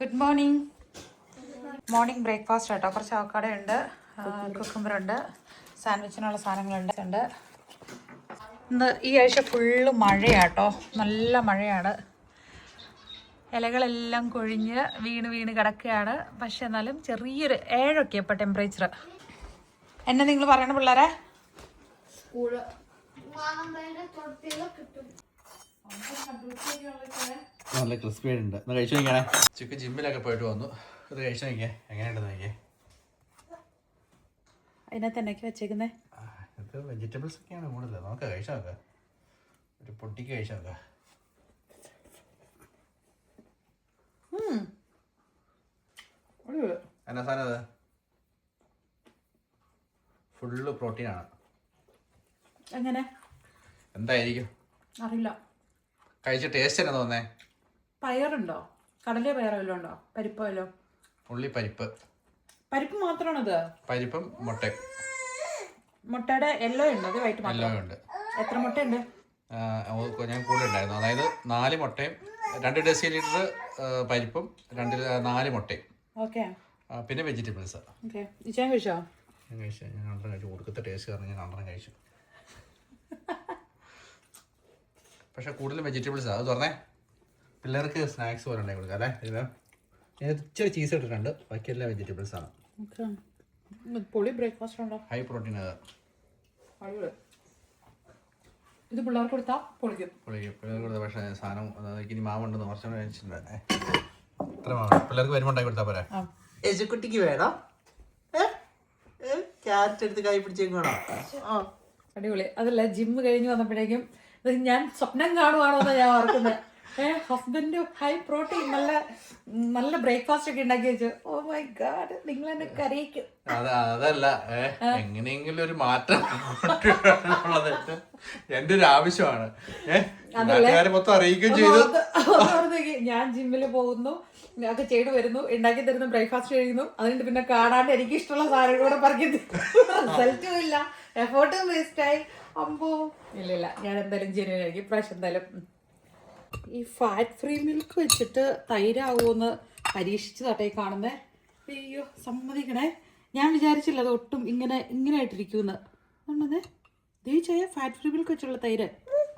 Good morning. Morning breakfast കേട്ടോ. കുറച്ച് avocado ഉണ്ട്, കുക്കുംബറുണ്ട്, സാൻഡ്വിച്ചിനുള്ള സാധനങ്ങളുണ്ട്. ഇന്ന് ഈ ആഴ്ച ഫുള്ള് മഴയാട്ടോ, നല്ല മഴയാണ്. ഇലകളെല്ലാം കൊഴിഞ്ഞ് വീണ് കിടക്കുകയാണ്. പക്ഷെ എന്നാലും ചെറിയൊരു 7 ഇപ്പോൾ ടെമ്പറേച്ചർ. എന്നെ നിങ്ങൾ പറയണ പിള്ളേരെ നല്ല ക്രിസ്പി ആയിട്ടുണ്ട്. ഒന്ന് കഴിച്ചു നോക്കിയാണേ. ചിക്കൻ ജിമ്മിലൊക്കെ പോയിട്ട് വന്നു. ഇത് കഴിച്ചു നോക്കിയേ, എങ്ങനെയുണ്ടെന്ന് നോക്കിയേ. അതിനകത്ത് എന്നൊക്കെ വെച്ചേക്കുന്നേ? ഇത് വെജിറ്റബിൾസ് ഒക്കെയാണ് കൂടുതൽ. നമുക്ക് കഴിച്ചു നോക്കാം, ഒരു പൊട്ടിക്ക് കഴിച്ചു നോക്കാം. എന്നാ സാധനം അത്? ഫുള്ള് പ്രോട്ടീനാണ്. എങ്ങനെ എന്തായിരിക്കും അറിയില്ല. കഴിച്ച ടേസ്റ്റ് എന്നാ തോന്നേ? പയറുണ്ടോ? കടലയോ പയറോ വല്ലതും ഉണ്ടോ? പരിപ്പോ വല്ലോ? ഉള്ളി പരിപ്പ് മാത്രമാണത്. പരിപ്പും മുട്ടയും. മുട്ടയുടെ യെല്ലോ ഉണ്ട്, അത് വൈറ്റ് എല്ലാം ഉണ്ട്. എത്ര മുട്ടയുണ്ട്? ഞാൻ കൂടുതൽ ഉണ്ടായിരുന്നു. അതായത് 4 മുട്ടയും 2 ഡെസിലിറ്റർ പരിപ്പും 4 മുട്ടയും. ഓക്കെ. പിന്നെ വെജിറ്റബിൾസ്. ഓക്കെ. ഇച്ചാൻ കഴിച്ചോ? ഞാൻ കഴിച്ചു. ഞാൻ രണ്ടെണ്ണം കഴിച്ചു. കൊടുക്കത്തെ ടേസ്റ്റ് കാരണം ഞാൻ രണ്ടെണ്ണം കഴിച്ചു. പക്ഷെ കൂടുതലും വെജിറ്റബിൾസ്. അത് തുറന്നേ, പിള്ളേർക്ക് സ്നാക്സ് പോലെ ഉണ്ടായി കൊടുക്കാം അല്ലേ? ഇത് ഇച്ചിരി ചീസ് ഇട്ടിട്ടുണ്ട്, ബാക്കിയെല്ലാം വെജിറ്റബിൾസ് ആണ്. പൊളി ബ്രേക്ക്ഫാസ്റ്റ് ഉണ്ടോ? High protein. അത് ഇത് പിള്ളേർക്ക് കൊടുത്താൽ പൊളിക്കും. പിള്ളേർക്ക് കൊടുത്താൽ പക്ഷേ സാധനം ഇനി മാവുണ്ടെന്ന് കുറച്ചുകൂടെ കഴിച്ചിട്ടുണ്ട്. ഇത്ര മാവ് പിള്ളേർക്ക് വരുമ്പോൾ ഉണ്ടാക്കി കൊടുത്താൽ പോരാ? യേശുക്കുട്ടിക്ക് വേണം. ക്യാരറ്റ് എടുത്ത് കൈ പിടിച്ചേക്ക് വേണം. അടിപൊളി. അതല്ല, ജിമ്മ് കഴിഞ്ഞ് വന്നപ്പോഴേക്കും ഞാൻ സ്വപ്നം കാണുവാണോ എന്നാ ഞാൻ ഓർക്കുന്നത്. ഹസ്ബൻഡ് ഹൈ പ്രോട്ടീൻ നല്ല ബ്രേക്ക്ഫാസ്റ്റ് ഒക്കെ ഉണ്ടാക്കി വെച്ചു. ഓ മൈ ഗാഡ്, നിങ്ങൾ എന്നെ കരയിക്കും. അതല്ല, എങ്ങനെയെങ്കിലും ഒരു മാറ്റം എന്റെ ഒരു ആവശ്യമാണ്. മൊത്തം അറിയിക്കുകയും ചെയ്തു. ഞാൻ ജിമ്മിൽ പോകുന്നു, ഒക്കെ ചെയ്തു വരുന്നു, ഉണ്ടാക്കി തരുന്നു, ബ്രേക്ക്ഫാസ്റ്റ് കഴിക്കുന്നു. അതുകൊണ്ട് പിന്നെ കാണാണ്ട് എനിക്ക് ഇഷ്ടമുള്ള സാധനങ്ങളൂടെ പറയുന്നത്. റിസൾട്ടും ഇല്ല, എഫേർട്ടും വേസ്റ്റായി. അമ്പോ ഇല്ല, ഞാൻ എന്തായാലും ജനുവൻ ആയിരിക്കും ഇപ്രാവശ്യം. എന്തായാലും ഈ ഫാറ്റ് ഫ്രീ മിൽക്ക് വെച്ചിട്ട് തൈരാവുമെന്ന് പരീക്ഷിച്ച് തട്ടേ കാണുന്നേ. അയ്യോ സമ്മതിക്കണേ, ഞാൻ വിചാരിച്ചില്ല അത് ഒട്ടും ഇങ്ങനെ ആയിട്ടിരിക്കുമെന്ന്. ഉണ്ടേ ദേവിച്ചായ ഫാറ്റ് ഫ്രീ മിൽക്ക് വെച്ചുള്ള തൈര്.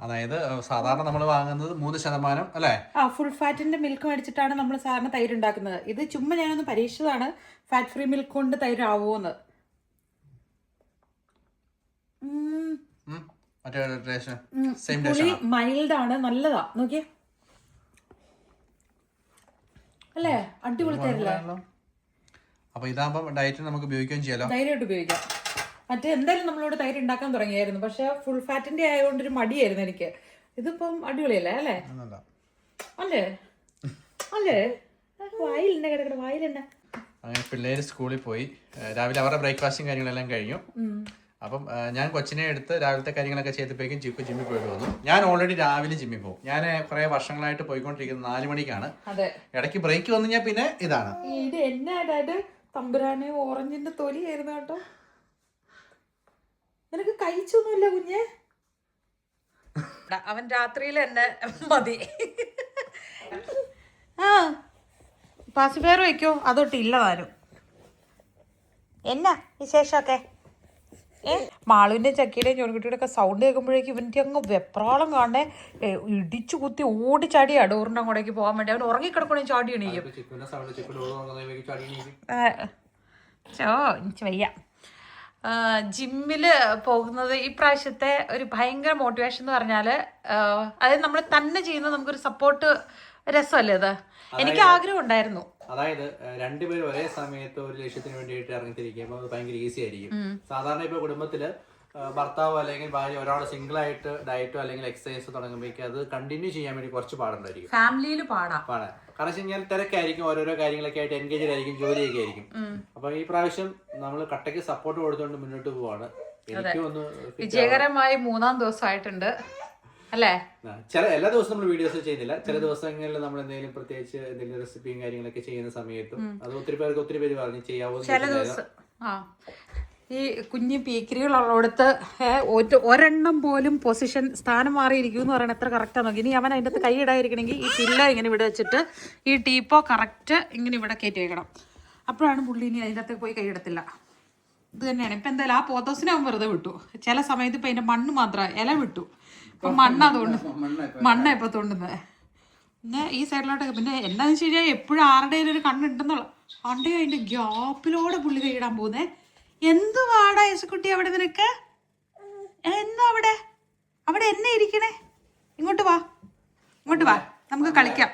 അതായത് സാധാരണ നമ്മൾ വാങ്ങുന്നത് 3% അല്ലേ? ഫുൾ ഫാറ്റിന്റെ മിൽക്ക് മേടിച്ചിട്ടാണ് നമ്മൾ സാധാരണ തൈര് ഉണ്ടാക്കുന്നത്. ഇത് ചുമ്മാ ഞാനൊന്ന് പരീക്ഷിച്ചതാണ്, ഫാറ്റ് ഫ്രീ മിൽക്ക് കൊണ്ട് തൈരാവുമെന്ന്. മൈൽഡ് ആണ്, നല്ലതാ. നോക്കിയേ, അല്ലേ? അടിപൊളി തൈരല്ലേ? അപ്പൊ ഇതാകുമ്പോ ഡയറ്റിന് നമുക്ക് ഉപയോഗിക്കുകയും ചെയ്യാലോ. ധൈര്യമായിട്ട് ഉപയോഗിക്കാം. മറ്റേ എന്തായാലും നമ്മളോട് തൈര് ഉണ്ടാക്കാൻ തുടങ്ങിയായിരുന്നു, പക്ഷെ ഫുൾ ഫാറ്റിന്റെ ആയതുകൊണ്ടൊരു മടിയായിരുന്നു എനിക്ക്. ഇതിപ്പം അടിപൊളിയല്ലേ? അല്ലേ? അല്ലേ? വായിലെന്നെ കിടക്കണ, വായിലെന്നെ. അങ്ങനെ പിള്ളേര് സ്കൂളിൽ പോയി. രാവിലെ അവരുടെ ബ്രേക്ക്ഫാസ്റ്റും കാര്യങ്ങളെല്ലാം കഴിഞ്ഞു. അപ്പം ഞാൻ കൊച്ചിനെ എടുത്ത് രാവിലത്തെ കാര്യങ്ങളൊക്കെ ചെയ്തപ്പോഴേക്കും ചിക്കു ജിമ്മിൽ പോയിട്ട് വന്നു. ഞാൻ ഓൾറെഡി രാവിലെ ജിമ്മിൽ പോകും. ഞാൻ കുറെ വർഷങ്ങളായിട്ട് പോയിക്കൊണ്ടിരിക്കുന്നത് 4 മണിക്കാണ്. ഇടയ്ക്ക് ബ്രേക്ക് വന്നു കഴിഞ്ഞാൽ പിന്നെ ഇതാണ്. ഇത് എന്നാ തമ്പുരാനെ, ഓറഞ്ചിന്റെ തൊലിയായിരുന്നു കേട്ടോ. നിനക്ക് കഴിച്ചൊന്നുമില്ല കുഞ്ഞെ? അവൻ രാത്രിയിൽ എന്നെ മതി. പാസിഫയർ വയ്ക്കോ? അതൊട്ട് ഇല്ലതാനും. എന്നാ വിശേഷമൊക്കെ? മാളുവിൻ്റെയും ചക്കിയുടെയും ജോൺകുട്ടിയുടെ ഒക്കെ സൗണ്ട് കേൾക്കുമ്പോഴേക്കും ഇവൻ്റെ അങ്ങ് വെപ്രാളം കാണേ, ഇടിച്ചു കുത്തി ഓടിച്ചാടിയാ ഡോറിൻ്റെ അങ്ങോട്ടേക്ക് പോകാൻ വേണ്ടി. അവൻ ഉറങ്ങിക്കിടക്കണേ ചാടി എണീക്കും. എനിക്ക് വയ്യ. ജിമ്മിൽ പോകുന്നത് ഈ പ്രാവശ്യത്തെ ഒരു ഭയങ്കര മോട്ടിവേഷൻ എന്ന് പറഞ്ഞാൽ, അതായത് നമ്മൾ തന്നെ ചെയ്യുന്നത് നമുക്കൊരു സപ്പോർട്ട് രസമല്ലേ അത്? എനിക്ക് ആഗ്രഹം ഉണ്ടായിരുന്നു. അതായത് രണ്ടുപേരും ഒരേ സമയത്ത് ഒരു ലക്ഷ്യത്തിന് വേണ്ടിയിട്ട് ഇറങ്ങിത്തിരിക്കുമ്പോൾ അത് ഭയങ്കര ഈസി ആയിരിക്കും. സാധാരണ ഇപ്പൊ കുടുംബത്തില് ഭർത്താവോ അല്ലെങ്കിൽ ഭാര്യ ഒരാൾ സിംഗിൾ ആയിട്ട് ഡയറ്റോ അല്ലെങ്കിൽ എക്സസൈസോ തുടങ്ങുമ്പോഴേക്കും അത് കണ്ടിന്യൂ ചെയ്യാൻ വേണ്ടി കുറച്ച് പാടുണ്ടായിരിക്കും. ഫാമിലിയിൽ പാടാം. കാരണം വെച്ച് കഴിഞ്ഞാൽ തിരക്കായിരിക്കും, ഓരോരോ കാര്യങ്ങളൊക്കെ ആയിട്ട് എൻഗേജ് ആയിരിക്കും, ജോലിയൊക്കെ ആയിരിക്കും. അപ്പൊ ഈ പ്രാവശ്യം നമ്മൾ കട്ടയ്ക്ക് സപ്പോർട്ട് കൊടുത്തുകൊണ്ട് മുന്നോട്ട് പോവാണ്. എനിക്ക് ഒന്ന് വിജയകരമായി 3-ാം ദിവസമായിട്ടുണ്ട് അല്ലേ? എല്ലാ ദിവസവും നമ്മൾ വീഡിയോസ് ചെയ്യുന്നില്ല. ചില ദിവസങ്ങളിൽ നമ്മൾ എന്തെങ്കിലും പ്രത്യേകിച്ച് എന്തെങ്കിലും റെസിപ്പിയും കാര്യങ്ങളൊക്കെ ചെയ്യുന്ന സമയത്തും അത് ഒത്തിരി പേര് പറഞ്ഞ് ചെയ്യാവോ. ഈ കുഞ്ഞു പീക്കിരികളുള്ളടത്ത് ഒരെണ്ണം പോലും പൊസിഷൻ സ്ഥാനം മാറിയിരിക്കും എന്ന് പറയുന്നത് എത്ര കറക്റ്റാണ് നോക്കി. ഇനി അവൻ അതിൻ്റെ അകത്ത് കൈ ഇടാതിരിക്കണമെങ്കിൽ ഈ പില്ല ഇങ്ങനെ ഇവിടെ വെച്ചിട്ട് ഈ ടീപ്പോ കറക്റ്റ് ഇങ്ങനെ ഇവിടെ കയറ്റി വയ്ക്കണം. അപ്പോഴാണ് പുള്ളി ഇനി അതിൻ്റെ അകത്ത് പോയി കൈയിടത്തില്ല. ഇത് തന്നെയാണ് ഇപ്പം എന്തായാലും ആ പോത്തോസിനെ അവൻ വെറുതെ വിട്ടു. ചില സമയത്ത് ഇപ്പം അതിൻ്റെ മണ്ണ് മാത്രം ഇല വിട്ടു. അപ്പം മണ്ണാണ് ഇപ്പോൾ തോണ്ടുന്നത്. പിന്നെ ഈ സൈഡിലോട്ടൊക്കെ പിന്നെ എന്താണെന്ന് വെച്ച് കഴിഞ്ഞാൽ എപ്പോഴും ആരുടെയും ഒരു കണ്ണുണ്ടെന്നുള്ള ആണ്ടേ അതിൻ്റെ ഗ്യാപ്പിലൂടെ പുള്ളി കൈയിടാൻ പോകുന്നേ. എന്ത് വാടാ യേശുക്കുട്ടി അവിടെ നിനക്ക്? എന്താ അവിടെ അവിടെ എന്നെ ഇരിക്കണേ? ഇങ്ങോട്ട് വാ നമുക്ക് കളിക്കാം.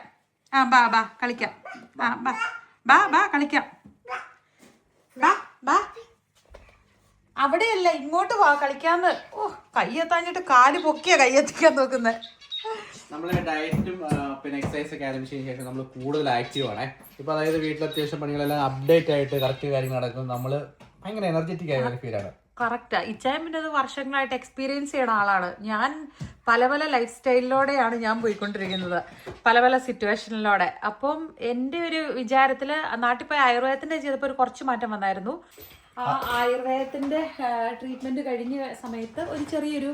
ബാ കളിക്കാം. ബാ കളിക്കാം. ബാ അവിടെയല്ല ഇങ്ങോട്ട് വാ കളിക്കാന്ന്. ഓ കയ്യെത്താഞ്ഞിട്ട് കാല് പൊക്കിയാ കയ്യെത്തിക്കാൻ നോക്കുന്നത്. നമ്മളെ ഡയറ്റും പിന്നെ എക്സസൈസ് ഒക്കെ ആരംഭിച്ചതിന് ശേഷം നമ്മൾ കൂടുതൽ ആക്റ്റീവ് ആണേ. ഇപ്പൊ അതായത് വീട്ടിൽ അത്യാവശ്യം പണികളെല്ലാം അപ്ഡേറ്റ് ആയിട്ട് കറക്റ്റ് കാര്യങ്ങൾ നടക്കും. നമ്മള് ഭയങ്കര എനർജറ്റിക് ആയ ഒരു ഫീലാണ്. കറക്റ്റാ. ഇച്ചായൻ പിന്നെ അത് വർഷങ്ങളായിട്ട് എക്സ്പീരിയൻസ് ചെയ്യുന്ന ആളാണ്. ഞാൻ പല ലൈഫ് സ്റ്റൈലിലൂടെയാണ് ഞാൻ പോയിക്കൊണ്ടിരിക്കുന്നത്, പല സിറ്റുവേഷനിലൂടെ. അപ്പം എൻ്റെ ഒരു വിചാരത്തിൽ നാട്ടിൽ പോയി ആയുർവേദത്തിൻ്റെ ചെയ്തപ്പോൾ ഒരു കുറച്ച് മാറ്റം വന്നായിരുന്നു. ആ ആയുർവേദത്തിൻ്റെ ട്രീറ്റ്മെൻറ്റ് കഴിഞ്ഞ സമയത്ത് ഒരു ചെറിയൊരു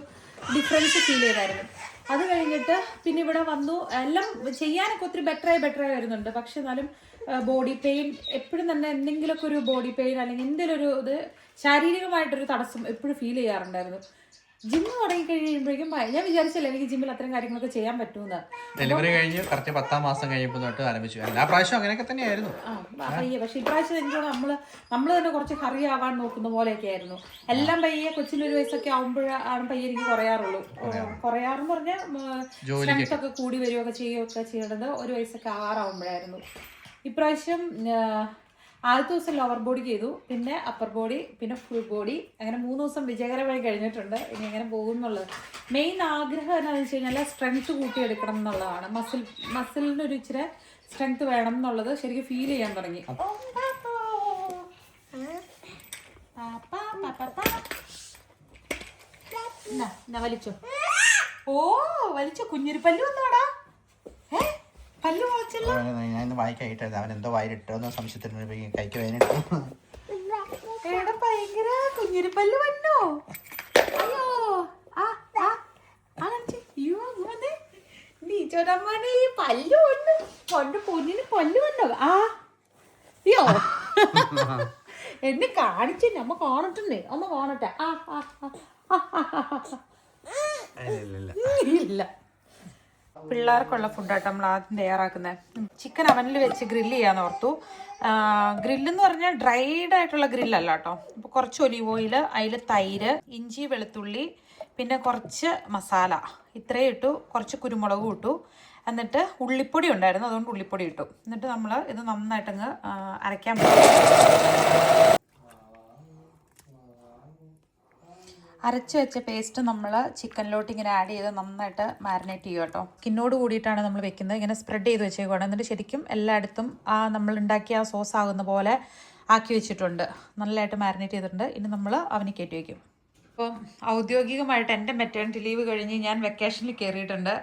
ഡിഫറൻസ് ഫീൽ ചെയ്തായിരുന്നു. അത് കഴിഞ്ഞിട്ട് പിന്നെ ഇവിടെ വന്നു. എല്ലാം ചെയ്യാനൊക്കെ ഒത്തിരി ബെറ്ററായി വരുന്നുണ്ട്. പക്ഷെ എന്നാലും ബോഡി പെയിൻ എപ്പോഴും തന്നെ എന്തെങ്കിലുമൊക്കെ ഒരു ബോഡി പെയിൻ അല്ലെങ്കിൽ എന്തെങ്കിലും ഒരു ഇത് ശാരീരികമായിട്ടൊരു തടസ്സം എപ്പോഴും ഫീൽ ചെയ്യാറുണ്ടായിരുന്നു. ജിമ്മ് തുടങ്ങി കഴിയുമ്പോഴേക്കും ഞാൻ വിചാരിച്ചില്ല എനിക്ക് ജിമ്മിൽ അത്രയും കാര്യങ്ങളൊക്കെ ചെയ്യാൻ പറ്റുമെന്ന്. ഡെലിവറി കഴിഞ്ഞ് കറക്റ്റ് 10ാം മാസം കഴിയുമ്പോൾ തൊട്ട് ആരംഭിച്ചു. എല്ലാ പ്രാവശ്യം അങ്ങനെയൊക്കെ തന്നെയായിരുന്നു. പയ്യെ. പക്ഷെ ഇപ്രാവശ്യം എനിക്ക് നമ്മള് തന്നെ കുറച്ച് ഹറി ആവാൻ നോക്കുന്ന പോലെയൊക്കെ ആയിരുന്നു. എല്ലാം പയ്യെ കൊച്ചിന് 1 വയസ്സൊക്കെ ആവുമ്പോഴാണ് പയ്യെ എനിക്ക് കുറയാറുള്ളൂ. കുറയാറെന്ന് പറഞ്ഞാൽ സ്ട്രെങ്ത് ഒക്കെ കൂടി വരികയൊക്കെ ചെയ്യുകയൊക്കെ ചെയ്യേണ്ടത് 1 വയസ്സൊക്കെ ആറാവുമ്പോഴായിരുന്നു. ഇപ്രാവശ്യം ആദ്യത്തെ ദിവസം ലോവർ ബോഡി ചെയ്തു, പിന്നെ അപ്പർ ബോഡി, പിന്നെ ഫുൾ ബോഡി. അങ്ങനെ 3 ദിവസം വിജയകരമായി കഴിഞ്ഞിട്ടുണ്ട്. ഇനി എങ്ങനെ പോകും എന്നുള്ളത് മെയിൻ ആഗ്രഹം എന്താണെന്ന് വെച്ച് കഴിഞ്ഞാൽ സ്ട്രെങ്ത് കൂട്ടിയെടുക്കണം എന്നുള്ളതാണ്. മസിലിനൊരു ഇച്ചിരി സ്ട്രെങ്ത് വേണം എന്നുള്ളത് ശരിക്കും ഫീൽ ചെയ്യാൻ തുടങ്ങി. വലിച്ചോ വലിച്ചോ കുഞ്ഞിരി പല്ല് വന്നോടാ. ഞാൻ വായിക്കായിട്ട് അവൻ എന്തോ വായിലിട്ടോന്ന് സംശയത്തിന് കൈക്ക് വേദനിട്ടു. ഭയങ്കര കുഞ്ഞിരിപ്പല്ല് വന്നോ? അയ്യോ നീ ചോടമ്മാനെ ഈ പല്ല് വന്നു കൊണ്ട് പൊന്നിന് പല്ല് വന്നോ? അയ്യോ എന്നെ കാണിച്ചു. നമ്മ കാണട്ടുണ്ടേ, അമ്മ കാണട്ടെ. ഇല്ല പിള്ളേർക്കുള്ള ഫുഡായിട്ട് നമ്മൾ ആദ്യം തയ്യാറാക്കുന്നത്. ചിക്കൻ അവനിൽ വെച്ച് ഗ്രില്ല് ചെയ്യാന്ന് ഓർത്തു. ഗ്രില്ലെന്ന് പറഞ്ഞാൽ ഡ്രൈഡ് ആയിട്ടുള്ള ഗ്രില്ലല്ല കേട്ടോ. അപ്പോൾ കുറച്ച് ഒലിവ് ഓയിൽ, അതിൽ തൈര്, ഇഞ്ചി, വെളുത്തുള്ളി, പിന്നെ കുറച്ച് മസാല, ഇത്രയും ഇട്ടു. കുറച്ച് കുരുമുളകും ഇട്ടു. എന്നിട്ട് ഉള്ളിപ്പൊടി ഉണ്ടായിരുന്നു, അതുകൊണ്ട് ഉള്ളിപ്പൊടി ഇട്ടു. എന്നിട്ട് നമ്മൾ ഇത് നന്നായിട്ടങ്ങ് അരയ്ക്കാൻ പറ്റും. അരച്ച് വെച്ച പേസ്റ്റ് നമ്മൾ ചിക്കനിലോട്ട് ഇങ്ങനെ ആഡ് ചെയ്ത് നന്നായിട്ട് മാരിനേറ്റ് ചെയ്യുക കേട്ടോ. സ്കിന്നോട് കൂടിയിട്ടാണ് നമ്മൾ വെക്കുന്നത്. ഇങ്ങനെ സ്പ്രെഡ് ചെയ്ത് വെച്ചേക്കുവാണ്. എന്നിട്ട് ശരിക്കും എല്ലായിടത്തും നമ്മൾ ഉണ്ടാക്കിയ ആ സോസ് ആകുന്ന പോലെ ആക്കി വെച്ചിട്ടുണ്ട്. നല്ലതായിട്ട് മാരിനേറ്റ് ചെയ്തിട്ടുണ്ട്. ഇനി നമ്മൾ അവന് കയറ്റി വയ്ക്കും. അപ്പം ഔദ്യോഗികമായിട്ട് എൻ്റെ മെറ്റേണിറ്റി ലീവ് കഴിഞ്ഞ് ഞാൻ വെക്കേഷനിൽ കയറിയിട്ടുണ്ട്.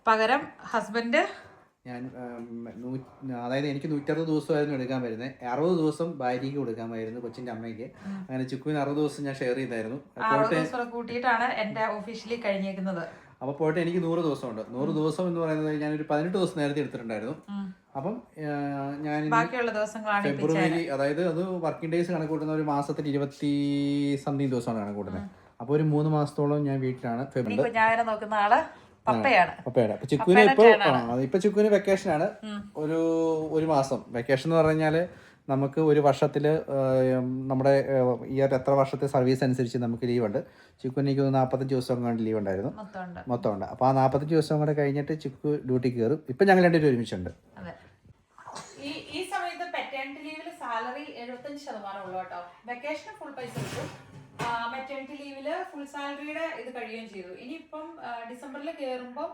പകരം ഹസ്ബൻഡ് ഞാൻ അതായത് എനിക്ക് 160 ദിവസമായിരുന്നു എടുക്കാൻ വരുന്നത്. 60 ദിവസം ഭാര്യയ്ക്ക് കൊടുക്കാമായിരുന്നു, കൊച്ചിൻ്റെ അമ്മയ്ക്ക്. അങ്ങനെ ചിക്കുവിന് 60 ദിവസം ഞാൻ ഷെയർ ചെയ്തായിരുന്നു. കൂട്ടിയിട്ടാണ് എൻ്റെ ഒഫീഷ്യലി കഴിഞ്ഞേക്കുന്നത്. അപ്പോൾ പോയിട്ട് എനിക്ക് 100 ദിവസമുണ്ട്. 100 ദിവസം എന്ന് പറയുന്നത് ഞാനൊരു 18 ദിവസം നേരത്തെ എടുത്തിട്ടുണ്ടായിരുന്നു. അപ്പം ഞാൻ ഫെബ്രുവരി, അതായത് അത് വർക്കിംഗ് ഡേയ്സ് കണക്ക് കൂട്ടുന്ന ഒരു മാസത്തിൽ 20 ദിവസമാണ് കണക്ക് കൂട്ടുന്നത്. അപ്പോൾ ഒരു 3 മാസത്തോളം ഞാൻ വീട്ടിലാണ്. ഫെബ്രുവരി നോക്കുന്ന ആള് പപ്പയാണ്. അപ്പൊ ചിക്കുവിന് ഇപ്പൊ ചിക്കുവിന് വെക്കേഷനാണ്. ഒരു മാസം വെക്കേഷൻ എന്ന് പറഞ്ഞാല് നമുക്ക് ഒരു വർഷത്തില് നമ്മുടെ ഇയർ എത്ര വർഷത്തെ സർവീസ് അനുസരിച്ച് നമുക്ക് ലീവ് ഉണ്ട്. ചിക്കുവിന് എനിക്ക് 45 ദിവസം കൊണ്ട് ലീവ് ഉണ്ടായിരുന്നു മൊത്തമുണ്ട്. അപ്പൊ ആ 45 ദിവസം കൂടെ കഴിഞ്ഞിട്ട് ചിക്കു ഡ്യൂട്ടിക്ക് കയറും. ഇപ്പൊ ഞങ്ങൾ രണ്ടുപേരും ഒരുമിച്ചുണ്ട്. ഈ സമയത്ത് പെറ്റേണിറ്റി ലീവില് സാലറി 75% ഉള്ളു കേട്ടോ. വെക്കേഷന് ഫുൾ പൈസ കിട്ടും. മെറ്റേണിറ്റി ലീവില് ഫുൾ സാലറിയുടെ ഇത് കഴിയുകയും ചെയ്തു. ഇനിയിപ്പം ഡിസംബറിൽ കയറുമ്പം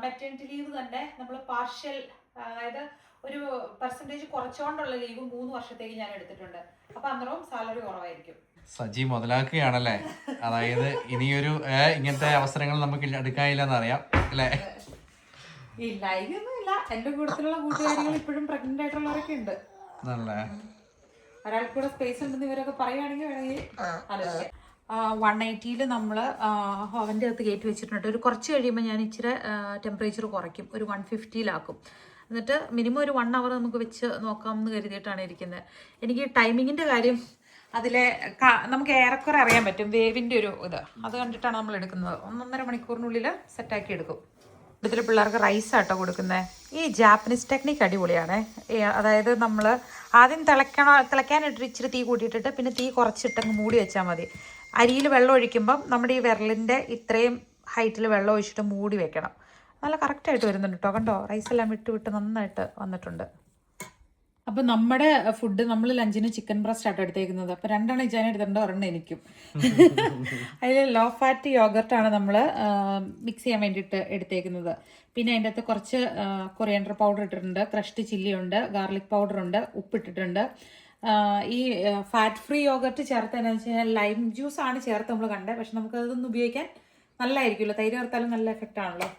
മെറ്റേണിറ്റി ലീവ് തന്നെ നമ്മൾ പാർഷ്യൽ, അതായത് ഒരു പെർസെൻറ്റേജ് കുറച്ചുകൊണ്ടുള്ള ലീവ് 3 വർഷത്തേക്ക് ഞാൻ എടുത്തിട്ടുണ്ട്. അപ്പൊ അന്നേരവും സാലറി കുറവായിരിക്കും. സജി മുതലാക്കുകയാണല്ലേ. അതായത് ഇനിയൊരു ഇങ്ങനത്തെ അവസരങ്ങൾ നമുക്ക് എടുക്കാനില്ലെന്ന് അറിയാം അല്ലേ? ഇല്ല, ഇതൊന്നും ഇല്ല. എന്റെ കൂട്ടത്തിലുള്ള കൂട്ടുകാരികൾ ഇപ്പോഴും പ്രഗ്നന്റ് ആയിട്ടുള്ളവരൊക്കെ ഉണ്ട്. ഒരാൾക്ക് കൂടെ സ്പേസ് ഉണ്ടെന്ന് ഇവരൊക്കെ പറയുകയാണെങ്കിൽ വേണമെങ്കിൽ ആലോചിക്കാം. 180 നമ്മൾ അവൻ്റെ അകത്ത് കയറ്റി വെച്ചിട്ടുണ്ട്. ഒരു കുറച്ച് കഴിയുമ്പോൾ ഞാൻ ഇച്ചിരി ടെമ്പറേച്ചർ കുറയ്ക്കും, ഒരു 150-ലാക്കും. എന്നിട്ട് മിനിമം ഒരു 1 hour നമുക്ക് വെച്ച് നോക്കാം എന്ന് കരുതിയിട്ടാണ് ഇരിക്കുന്നത്. എനിക്ക് ടൈമിങ്ങിൻ്റെ കാര്യം അതിലെ നമുക്ക് ഏറെക്കുറെ അറിയാൻ പറ്റും, വേവിൻ്റെ ഒരു ഇത് അത് കണ്ടിട്ടാണ് നമ്മൾ എടുക്കുന്നത്. 1-1.5 മണിക്കൂറിനുള്ളിൽ സെറ്റാക്കി എടുക്കും. ഇതിൽ പിള്ളേർക്ക് റൈസാട്ടോ കൊടുക്കുന്നത്. ഈ ജാപ്പനീസ് ടെക്നിക്ക് അടിപൊളിയാണ്. അതായത് നമ്മൾ ആദ്യം തിളയ്ക്കാനിട്ട് ഇച്ചിരി തീ കൂട്ടിയിട്ടിട്ട് പിന്നെ തീ കുറച്ചിട്ടങ്ങ് മൂടി വെച്ചാൽ മതി. അരിയിൽ വെള്ളം ഒഴിക്കുമ്പം നമ്മുടെ ഈ വിരലിൻ്റെ ഇത്രയും ഹൈറ്റിൽ വെള്ളം ഒഴിച്ചിട്ട് മൂടി വെക്കണം. നല്ല കറക്റ്റായിട്ട് വരുന്നുണ്ട് കേട്ടോ. കണ്ടോ, റൈസെല്ലാം വിട്ട് നന്നായിട്ട് വന്നിട്ടുണ്ട്. അപ്പം നമ്മുടെ ഫുഡ്, നമ്മൾ ലഞ്ചിന് ചിക്കൻ ബ്രസ്റ്റ് ആട്ടോ എടുത്തേക്കുന്നത്. അപ്പം 2 ഇജാൻ എടുത്തിട്ടുണ്ട്, 1 എനിക്കും. അതിൽ ലോ ഫാറ്റ് യോഗർട്ടാണ് നമ്മൾ മിക്സ് ചെയ്യാൻ വേണ്ടിയിട്ട് എടുത്തേക്കുന്നത്. പിന്നെ അതിൻ്റെ അകത്ത് കുറച്ച് കൊറിയാൻഡർ പൗഡർ ഇട്ടിട്ടുണ്ട്, ക്രഷ്ഡ് ചില്ലി ഉണ്ട്, ഗാർലിക് പൗഡർ ഉണ്ട്, ഉപ്പിട്ടിട്ടുണ്ട്. ഈ ഫാറ്റ് ഫ്രീ യോഗർട്ട് ചേർത്തതെന്ന് വെച്ച് കഴിഞ്ഞാൽ ലൈം ജ്യൂസ് ആണ് ചേർത്ത് നമ്മൾ കണ്ടത്. പക്ഷെ നമുക്കതൊന്നും ഉപയോഗിക്കാൻ നല്ലതായിരിക്കുമല്ലോ, തൈര് ചേർത്താലും നല്ല എഫക്റ്റ് ആണല്ലോ.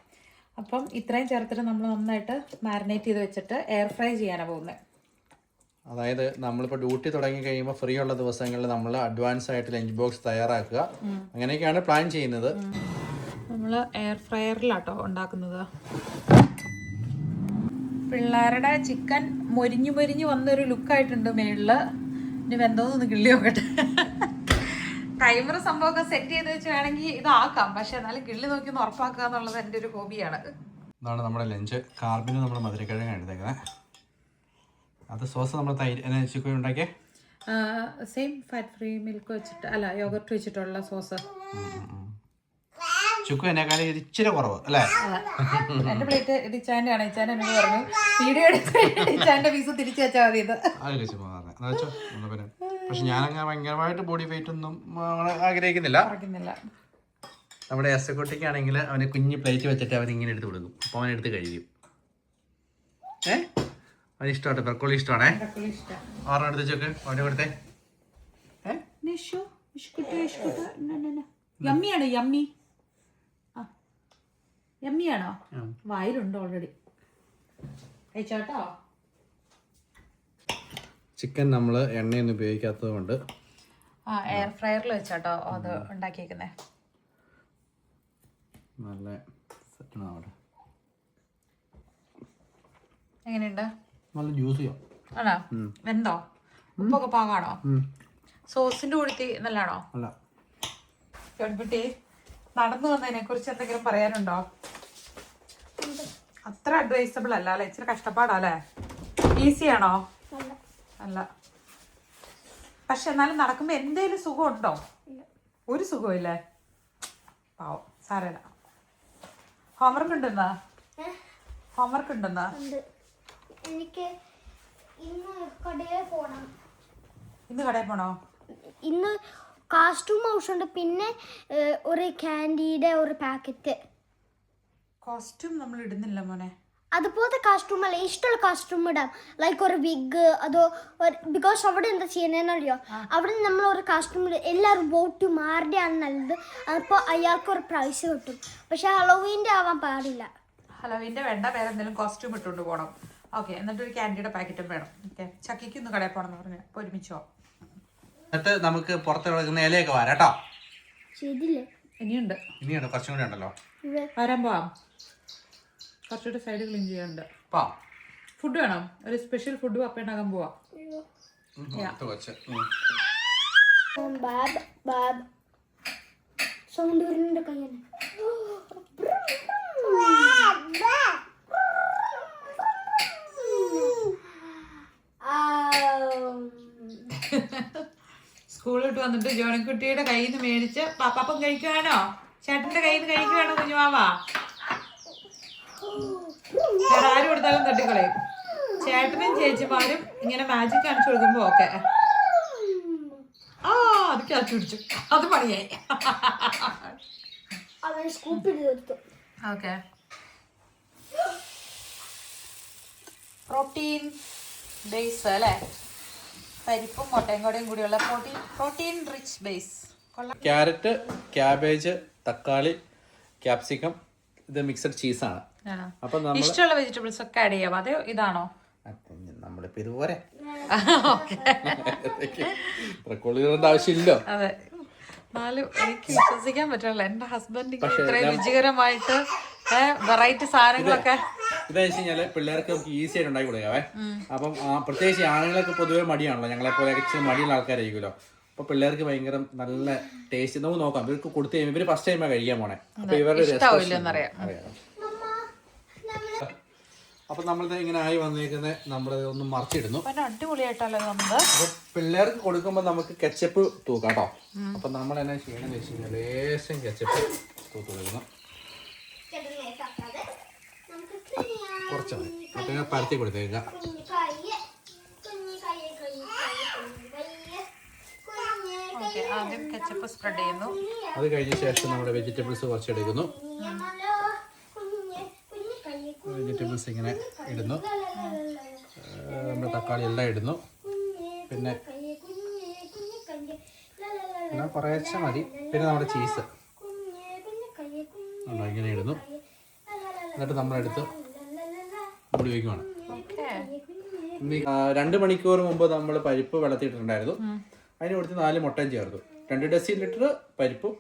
അപ്പം ഇത്രയും ചേർത്തിട്ട് നമ്മൾ നന്നായിട്ട് മാരിനേറ്റ് ചെയ്ത് വെച്ചിട്ട് എയർ ഫ്രൈ ചെയ്യാനാണ് പോകുന്നത്. അതായത് നമ്മളിപ്പോൾ ഡ്യൂട്ടി തുടങ്ങി കഴിയുമ്പോൾ ഫ്രീ ഉള്ള ദിവസങ്ങളിൽ നമ്മൾ അഡ്വാൻസ് ആയിട്ട് ലഞ്ച് ബോക്സ് തയ്യാറാക്കുക, അങ്ങനെയൊക്കെയാണ് പ്ലാൻ ചെയ്യുന്നത്. നമ്മൾ എയർ ഫ്രയറിലാട്ടോ ഉണ്ടാക്കുന്നത്. പിള്ളേരുടെ ചിക്കൻ മൊരിഞ്ഞു വന്നൊരു ലുക്കായിട്ടുണ്ട് മേളില്. ഇനി വെന്തോന്നൊന്ന് കിള്ളി നോക്കട്ടെ. ടൈമർ സംഭവമൊക്കെ സെറ്റ് ചെയ്ത് വെച്ച് വേണമെങ്കിൽ ഇതാക്കാം, പക്ഷെ എന്നാലും കിള്ളി നോക്കി ഒന്ന് ഉറപ്പാക്കുക എന്നുള്ളത് എൻ്റെ ഒരു ഹോബിയാണ്. ഇതാണ് നമ്മുടെ ലഞ്ച്. കാർബിന് നമ്മൾ മധുരക്കിഴങ്ങ് എടുത്തേക്കുന്നത്. അത് സോസ് നമ്മൾ തൈര് ചിക്കൻ ഉണ്ടാക്കിയേ സെയിം ഫാറ്റ് ഫ്രീ മിൽക്ക് വെച്ചിട്ട്, അല്ല യോഗർട്ട് വെച്ചിട്ടുള്ള സോസ്. ചുക്കു എന്നെക്കാളും ഇച്ചിരി കുറവ് അല്ലേ? എന്റെ പ്ലേറ്റ് ഇച്ചാൻ്റെ ആണ്. ഇച്ചാൻ എന്നോട് പറഞ്ഞു വീഡിയോ എടുത്ത് ഇച്ചാൻ്റെ പീസ് തിരിച്ചു വെച്ചാൽ മതി. ഇത് പക്ഷെ ഞാനങ്ങനെ ഭയങ്കരമായിട്ട് ബോഡി വെയിറ്റ് ഒന്നും ആഗ്രഹിക്കുന്നില്ല. നമ്മുടെ എസ്സക്കുട്ടിക്കാണെങ്കിൽ അവന് കുഞ്ഞ് പ്ലേറ്റ് വെച്ചിട്ട് അവൻ ഇങ്ങനെ എടുത്ത് കൊടുക്കും. അപ്പോൾ അവൻ എടുത്ത് കഴിക്കും. അവന് ഇഷ്ടമാട്ടെ, ബ്രക്കോളി ഇഷ്ടമാണേ. ഓർമ്മ എടുത്ത് വെച്ചോക്ക്, അവൻ്റെ കൊടുത്തേ. യമ്മിയാണ്, യമ്മി. യമ്മിയാണോ? വായിലുണ്ട് ഓൾറെഡി. കഴിച്ചോട്ടോ. ചിക്കൻ നമ്മൾ എണ്ണയൊന്നും ഉപയോഗിക്കാത്തത് കൊണ്ട് എയർ ഫ്രയറിൽ വെച്ചാട്ടോ അത് ഉണ്ടാക്കിയേക്കുന്നേ. നല്ല സെറ്റാണ്. എങ്ങനെയുണ്ട്? നല്ല ജ്യൂസിയോ ആണോ? വെന്തോ? ഉപ്പൊക്കെ പാകാണോ? സോസിന്റെ കൂടി നല്ലതാണോ? അല്ല. ജോൺകുട്ടി, നടന്നു വന്നതിനെ കുറിച്ച് എന്തെങ്കിലും പറയാനുണ്ടോ? അത്ര അഡ്വൈസബിൾ അല്ല അല്ലേ? ഇച്ചിരി കഷ്ടപ്പാടല്ലേ? ഈസിയാണോ? അല്ല. പക്ഷെ എന്നാലും നടക്കുമ്പോ എന്തേലും സുഖമുണ്ടോ? ഒരു സുഖമില്ലേ? പാവം, സാരമില്ല. ഹോംവർക്ക് ഉണ്ടെന്നാ? ഹോംവർക്ക് ഉണ്ടെന്നാ? എനിക്ക് ഇന്ന് കടയിൽ പോണം. ഇന്ന് കടയിൽ പോണോ? ഇന്ന് കാസ്റ്റ്യൂം ആവശ്യമുണ്ട്, പിന്നെ ഒരു ക്യാൻഡിയുടെ ഒരു പാക്കറ്റ്. കോസ്റ്റ്യൂം നമ്മൾ ഇടുന്നില്ല മോനെ. അതുപോലത്തെ കാസ്റ്റ്യൂം അല്ല, ഇഷ്ടമുള്ള കാസ്റ്റ്യൂം ഇടാം. ലൈക്ക് ഒരു വിഗ്, അതോ ബിക്കോസ് അവിടെ എന്താ ചെയ്യുന്നതെന്നറിയോ, അവിടെ നമ്മൾ ഒരു കാസ്റ്റ്യൂം എല്ലാവരും വോട്ട് മാറുകയാണ് നല്ലത്. അപ്പോൾ അയാൾക്ക് ഒരു പ്രൈസ് കിട്ടും. പക്ഷെ ഹലോവീൻ്റെ ആവാൻ പാടില്ല. ഹലോവീൻ്റെ വേണ്ട, വേറെ എന്തെങ്കിലും കോസ്റ്റ്യൂം ഇട്ടുകൊണ്ട് പോകണം. ഓക്കെ, എന്നിട്ട് ഒരു ക്യാൻഡിയുടെ പാക്കറ്റും വേണം. ഓക്കെ, ചക്കിക്ക് ഒന്ന് കടയിൽ പോകണം എന്ന് പറഞ്ഞു. അപ്പോൾ ഒരുമിച്ചോ. എന്നിട്ട് നമുക്ക് പുറത്ത് കിടക്കുന്ന ഇലയൊക്കെ വരാട്ടോ. ചെയ്തില്ലേ? ഇനിയുണ്ട് കുറച്ചും കൂടി ഉണ്ടല്ലോ. വരാൻ പോവാം. കുറച്ചുകൂടി സൈഡ് ക്ലീൻ ചെയ്യാനുണ്ട്. ഫുഡ് വേണം, ഒരു സ്പെഷ്യൽ ഫുഡ് പപ്പയുണ്ടാക്കാൻ പോവാം. സൗണ്ട് വരുന്നുണ്ട് കയ്യാണ്. സ്കൂൾ വിട്ട് വന്നിട്ട് ജോണിക്കുട്ടിയുടെ കയ്യിൽ നിന്ന് മേടിച്ച് പാപ്പം കഴിക്കുവാണോ? ചേട്ടന്റെ കയ്യിൽ നിന്ന് കഴിക്കുവാണോ കുഞ്ഞുമാവാ? വേറെ ആരും കൊടുത്താലും തട്ടിക്കളയും. ചേട്ടനും ചേച്ചിമാരും ഇങ്ങനെ മാജിക് കാണിച്ചു കൊടുക്കുമ്പോ ഓക്കെ. അത് കാച്ചു പിടിച്ചു, അത് പണിയായി. ഓക്കെ, പ്രോട്ടീൻ ബേസ് അല്ലേ? പരിപ്പും മുട്ടയും കൂടെയും കൂടിയുള്ള protein rich base. Carrot, cabbage, തക്കാളി, ക്യാപ്സിക്കം, ഇത് മിക്സഡ് ചീസാണ്. ഇഷ്ടമുള്ള വെജിറ്റബിൾസ് ഒക്കെ ആഡ് ചെയ്യാം. അത് ഇതാണോ? നമ്മൾ കുഴപ്പം ഇതുപോലെ റെക്കോർഡ് ആവശ്യമില്ലോ. അതെ, എന്നാലും എനിക്ക് വിശ്വസിക്കാൻ പറ്റില്ല എന്റെ ഹസ്ബൻഡ് ഇത്രയും രുചികരമായിട്ട് വെറൈറ്റി സാധനങ്ങളൊക്കെ. ഇതെന്ന് വെച്ച് കഴിഞ്ഞാല് പിള്ളേർക്ക് നമുക്ക് ഈസി ആയിട്ട് ഉണ്ടാക്കി കൊടുക്കാവേ. അപ്പം പ്രത്യേകിച്ച് ആണുങ്ങളൊക്കെ പൊതുവെ മടിയാണല്ലോ, ഞങ്ങളെ പോലെ ഇച്ചിരി മടിയുള്ള ആൾക്കാരായിരിക്കുമല്ലോ. അപ്പൊ പിള്ളേർക്ക് ഭയങ്കര നല്ല ടേസ്റ്റ്. നമുക്ക് നോക്കാം, ഇവർക്ക് കൊടുത്തു കഴിയുമ്പോൾ ഇവര് ഫസ്റ്റ് ടൈമാണ് കഴിക്കാൻ പോണേ. അപ്പൊ ഇവരുടെ അപ്പൊ നമ്മളിത് ഇങ്ങനെ ആയി വന്നേക്കുന്നത് നമ്മളത് ഒന്ന് മറിച്ചിടുന്നു. അടിപൊളിയായിട്ടല്ലോ നമ്മള്. അപ്പൊ പിള്ളേർക്ക് കൊടുക്കുമ്പോ നമുക്ക് കെച്ചപ്പ് തൂക്കാം കേട്ടോ. അപ്പൊ നമ്മൾ എന്നാ ചെയ്യണമെന്ന് വെച്ച് കഴിഞ്ഞാൽ ലേശം കെച്ചപ്പ് തൂത്ത് കൊടുക്കുന്നു. കുറച്ച് മതി, മറ്റേ പരത്തി കൊടുത്തേക്കാം. ആദ്യം കെച്ചപ്പ് സ്പ്രെഡ് ചെയ്യുന്നു. അത് കഴിഞ്ഞ ശേഷം നമ്മുടെ വെജിറ്റബിൾസ് കുറച്ച് എടുക്കുന്നു. വെജിറ്റബിൾസ് ഇങ്ങനെ ഇടുന്നു. നമ്മുടെ തക്കാളി എല്ലാം ഇടുന്നു. പിന്നെ കുറേശ്ശെ മതി. പിന്നെ നമ്മുടെ ചീസ് ഇങ്ങനെ ഇടുന്നു. എന്നിട്ട് നമ്മളെടുത്ത് മൂടി വയ്ക്കുവാണ്. 2 മണിക്കൂർ മുമ്പ് നമ്മൾ പരിപ്പ് വെള്ളത്തിയിട്ടുണ്ടായിരുന്നു. അതിന് കൊടുത്ത് 4 മുട്ടയും ചേർത്തു. 2 ഡെസിലിറ്റർ പരിപ്പും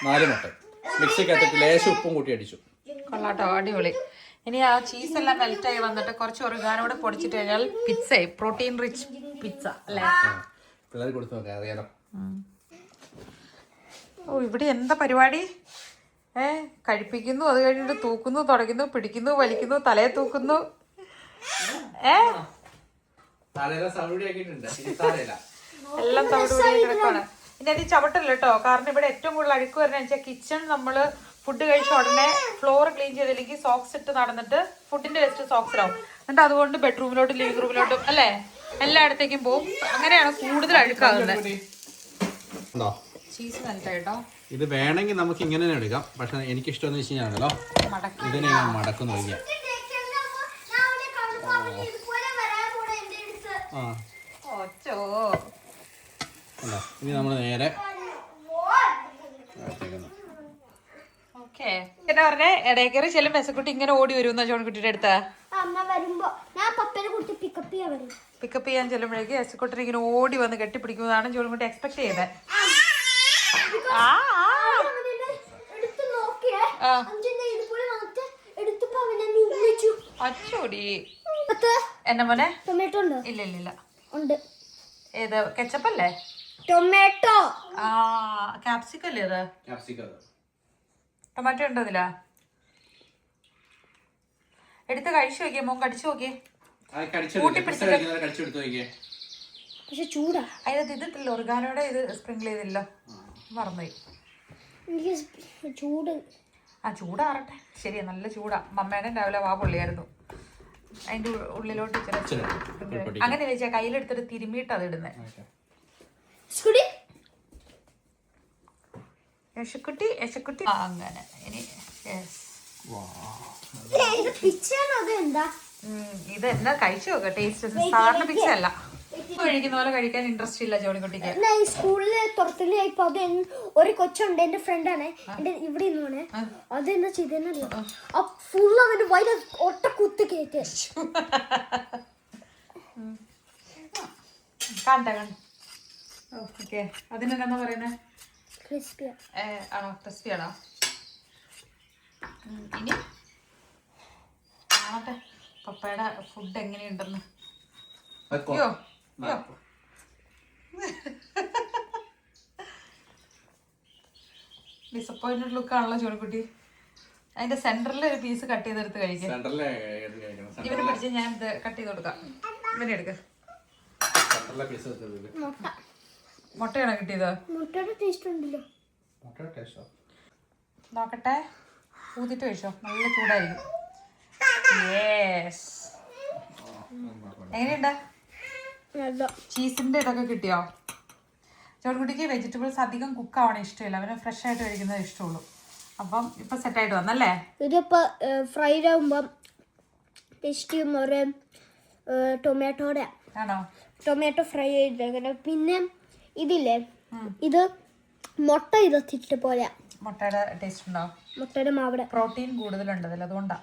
4 മുട്ടയും മിക്സിക്കകത്തിട്ട് ലേശം ഉപ്പും കൂട്ടി അടിച്ചു. കൊള്ളാട്ടോ, അടിപൊളി. ഇനി ആ ചീസ് എല്ലാം മെൽറ്റായി വന്നിട്ട് കുറച്ച് ഒറിഗാനോടെ പൊടിച്ചിട്ട് കഴിഞ്ഞാൽ പിസ്സ, പ്രോട്ടീൻ റിച്ച് പിസ്സ അല്ലേ? പിള്ളേർ കൊടുത്തു നോക്കാം, അറിയാലോ. ഓ, ഇവിടെ എന്താ പരിപാടി? കഴിപ്പിക്കുന്നു, അത് കഴിഞ്ഞിട്ട് തൂക്കുന്നു, തുടയ്ക്കുന്നു, പിടിക്കുന്നു, വലിക്കുന്നു, തലയെ തൂക്കുന്നു. എല്ലാം തവിടുപൊടിയായി കിടക്കാണ്. ഇനി അത് ചവിട്ടല്ലോ കേട്ടോ, കാരണം ഇവിടെ ഏറ്റവും കൂടുതൽ അഴുക്ക് വരുന്ന വെച്ചാൽ കിച്ചൺ നമ്മള് ഫുഡ് കഴിച്ച ഉടനെ ഫ്ലോർ ക്ലീൻ ചെയ്തില്ലെങ്കിൽ സോക്സ് ഇട്ട് നടന്നിട്ട് ഫുഡിന്റെ വേസ്റ്റ് സോക്സിലാവും. എന്നിട്ട് അതുകൊണ്ട് ബെഡ്റൂമിലോട്ടും ലിവിംഗ് റൂമിലോട്ടും അല്ലേ എല്ലായിടത്തേക്കും പോകും. അങ്ങനെയാണ് കൂടുതൽ അഴുക്കാകുന്നത്. ചീസ് മെൽറ്റായിട്ടോ. ഇത് വേണമെങ്കിൽ നമുക്ക് ഇങ്ങനെ തന്നെ എടുക്കാം, പക്ഷെ എനിക്ക് ഇഷ്ടം എന്ന് വെച്ച് കഴിഞ്ഞാണല്ലോ ഇതിനെ ഞാൻ മടക്കുന്നു. ഇനി നമ്മൾ നേരെ എന്നാ പറഞ്ഞേ, ഇടയ്ക്കറി ചെല്ലും മെസ്സക്കുട്ടി ഇങ്ങനെ ഓടി വരുന്ന ജോൺകുട്ടിയുടെ അടുത്ത് പിക്കപ്പ് ചെയ്യാൻ ചെല്ലുമ്പോഴേക്ക് മെസ്സക്കുട്ടി ഇങ്ങനെ ഓടി വന്ന് കെട്ടിപ്പിടിക്കുന്നതാണ് ജോൺകുട്ടി എക്സ്പെക്ട് ചെയ്തത്. അച്ചോടി എന്നാ മോനെ? ടൊമാറ്റോ ഉണ്ടോ? ഇല്ല ഇല്ല ഇല്ല. ഉണ്ട്. ഏത് കെച്ചപ്പല്ലേ? ടൊമാറ്റോ. ക്യാപ്സിക്കം അല്ലേ അത്? ടൊമാറ്റോ ഉണ്ടോ ഇതിലാ? എടുത്ത് കഴിച്ചു നോക്കിയേ, മോൻ കടിച്ചു നോക്കിയേ. പക്ഷെ ചൂടാ. അതിനകത്ത് ഇതിട്ടില്ല, ഒർഗാനോടെ ഇത് സ്പ്രിങ്കിൾ ചെയ്തില്ലോ, മറന്നുപോയി. ചൂട്. ചൂടാറട്ടെ. ശരിയാ, നല്ല ചൂടാ. മമ്മേനെ രാവിലെ വാ പൊള്ളിയായിരുന്നു. അതിന്റെ ഉള്ളിലോട്ട് അങ്ങനെ വെച്ചാ കയ്യിലെടുത്തിട്ട് തിരുമ്മിയിട്ട് അത് ഇടുന്നേ. യശക്കുട്ടി യശക്കുട്ടി അങ്ങനെ. ഇനി ഇത് എന്നാ കഴിച്ചു നോക്കാം. ടേസ്റ്റ് സാധാരണ പിസ്സ അല്ല, കഴിക്കുന്ന പോലെ കഴിക്കാൻ ഇൻട്രസ്റ്റ് ഇല്ല ജോണിക്കുട്ടിക്ക്. സ്കൂളില് തുറത്തില്ലായിപ്പോ അത് ഒരു കൊച്ചുണ്ട്, എന്റെ ഫ്രണ്ടാണ്, എന്റെ ഇവിടെ നിന്നാണ്. അതെന്താ ചെയ്തെന്നറിയോ, ഫുൾ അവന്റെ വയല ഒട്ട കുത്തി കേട്ട് കണ്ട കണ്ട. ഓക്കെ, അതിനെന്താ പറയുന്നത്? ക്രിസ്പിയാ ആണോ? ക്രിസ്പി ആണോ? ഇനി ആട്ടെ പപ്പയുടെ ഫുഡ് എങ്ങനെയുണ്ടെന്ന്. അയ്യോ ഡിസപ്പോയിന്റഡ് ലുക്ക് ആണല്ലോ ജോണിക്കുട്ടി. അതിന്റെ സെന്ററിൽ ഒരു പീസ് കട്ട് ചെയ്തെടുത്ത് കഴിക്കാം. ഇവനെ പിടിച്ച് ഞാൻ ഇത് കട്ട് ചെയ്ത് കൊടുക്കാം. ഇവനെ എടുക്ക. മുട്ടയാണോ കിട്ടിയത്? മുട്ടയുടെ ടേസ്റ്റ് ഉണ്ടല്ലോ. നോക്കട്ടെ, ഊതിട്ട് കഴിച്ചോ, നല്ല ചൂടായിരിക്കും. എങ്ങനെയുണ്ട്? ചീസിന്റെ ഇതൊക്കെ കിട്ടിയോ? ചോടുകുട്ടിക്ക് വെജിറ്റബിൾസ് അധികം കുക്കാവണ ഇഷ്ടമില്ല, അവന് ഫ്രഷ് ആയിട്ട് കഴിക്കുന്നത് ഇഷ്ടമുള്ളൂ. അപ്പം ഇപ്പൊ സെറ്റായിട്ട് വന്നല്ലേ? ഇതിപ്പോ ഫ്രൈഡ് ആകുമ്പം ടേസ്റ്റും ഒരു ടൊമാറ്റോടെ ആണോ? ടൊമാറ്റോ ഫ്രൈ ചെയ്തേക്കണം. പിന്നെ ഇതില്ലേ, ഇത് മുട്ട ഇരത്തിട്ട് പോലെ. മുട്ടയുടെ ടേസ്റ്റ് ഉണ്ടോ? മുട്ടയുടെ മാവിടെ പ്രോട്ടീൻ കൂടുതലുണ്ട് അതിൽ, അതുകൊണ്ടാ.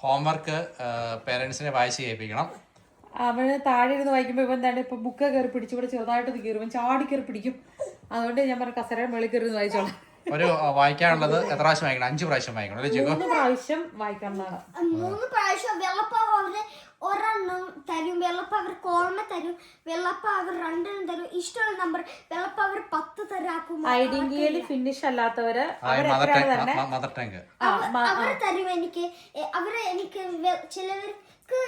ഹോംവർക്ക് പേരൻസിനെ വായിച്ച് കേൾപ്പിക്കണം. അവന് താഴെ ഇരുന്ന് വായിക്കുമ്പോൾ ഇവൻ എന്താണ്ട് ഇപ്പൊ ബുക്ക് കയറി പിടിച്ച് ഇവിടെ ചെറുതായിട്ട് കയറും, ചാടി കയറി പിടിക്കും. അതുകൊണ്ട് ഞാൻ പറഞ്ഞ കസേരയുടെ മേളിൽ കയറി വായിച്ചോളാം. ഒരു വായിക്കാനുള്ളത് എത്ര പ്രാവശ്യം വായിക്കണം? 5 പ്രാവശ്യം വായിക്കണം അല്ലേ ചിക്കു? 3 പ്രാവശ്യം വായിക്കണമെന്നാണ്. 3 പ്രാവശ്യം. വെള്ളപ്പാവ് അവര് ഒരെണ്ണം തരും, വെള്ളപ്പ അവർ കോർമ തരും, വെള്ളപ്പ അവർ 2 തരും, ഇഷ്ടമുള്ള നമ്പർ വെള്ളപ്പ അവർ 10 തരാക്കും. ഐഡന്റിറ്റിയിൽ ഫിനിഷ് അല്ലാത്തവര് മദർ ടങ് അവർ തരും എനിക്ക്. അവര് എനിക്ക് ചിലവർക്ക്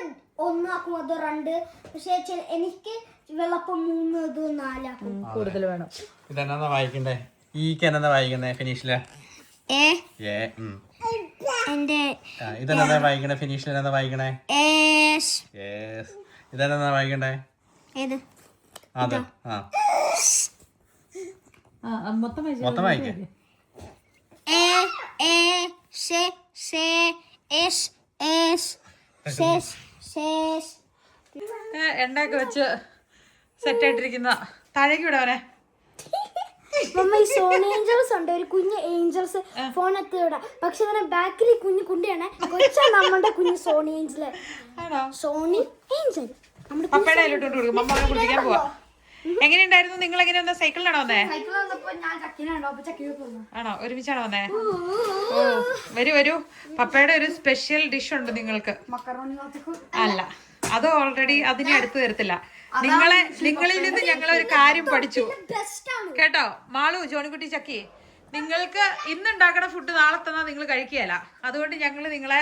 1 ആക്കും, അതോ 2. പക്ഷെ എനിക്ക് വെള്ളപ്പ 3 അതോ 4 ആക്കും. കൂടുതൽ വേണം. ഇതെന്നാ വായിക്കണ്ടേ? ഈക്ക് എന്നാ വായിക്കുന്നേ ഫിനിഷില്? ഇതെന്നാ വായിക്കണേ ഫിനിഷിൽ? എന്നാ വായിക്കണേ? ഇതെന്നാ വായിക്കണ്ടേ? അതെ. മൊത്തം വായിക്കേ. എണ്ണയൊക്കെ വെച്ച് സെറ്റ് ആയിട്ടിരിക്കുന്ന താഴേക്ക് വിടാവനെ. മമ്മ ഈ സോണി ഏഞ്ചൽസ് ഉണ്ട്, ഒരു കുഞ്ഞ് ഏഞ്ചൽസ് ഫോണത്ത് വിടാം. പക്ഷെ അതിനെ ബാക്കിൽ കുഞ്ഞു കുണ്ടിയാണ്, കൊച്ചാ നമ്മുടെ കുഞ്ഞു സോണി ഏഞ്ചൽ. സോണി ഏഞ്ചൽ പപ്പയുടെ കയ്യിലോട്ട് കൊടുക്കും. മമ്മ അവനെ കുളിപ്പിക്കാൻ പോവാ. എങ്ങനെയുണ്ടായിരുന്നു? നിങ്ങൾ എങ്ങനെയാ? സൈക്കിളിലാണോ വന്നേ? ആണോ? ഒരുമിച്ചാണോ വന്നേ? വരൂ. പപ്പയുടെ ഒരു സ്പെഷ്യൽ ഡിഷ് ഉണ്ട് നിങ്ങൾക്ക്. അല്ല, അത് ഓൾറെഡി അതിനെ എടുത്തു തരത്തില്ല. നിങ്ങളിൽ നിന്ന് ഞങ്ങൾ ഒരു കാര്യം പഠിച്ചു കേട്ടോ. മാളു, ജോണിക്കുട്ടി, ചക്കി, നിങ്ങൾക്ക് ഇന്നുണ്ടാക്കുന്ന ഫുഡ് നാളെ തന്നാൽ നിങ്ങൾ കഴിക്കുകയല്ല. അതുകൊണ്ട് ഞങ്ങൾ നിങ്ങളെ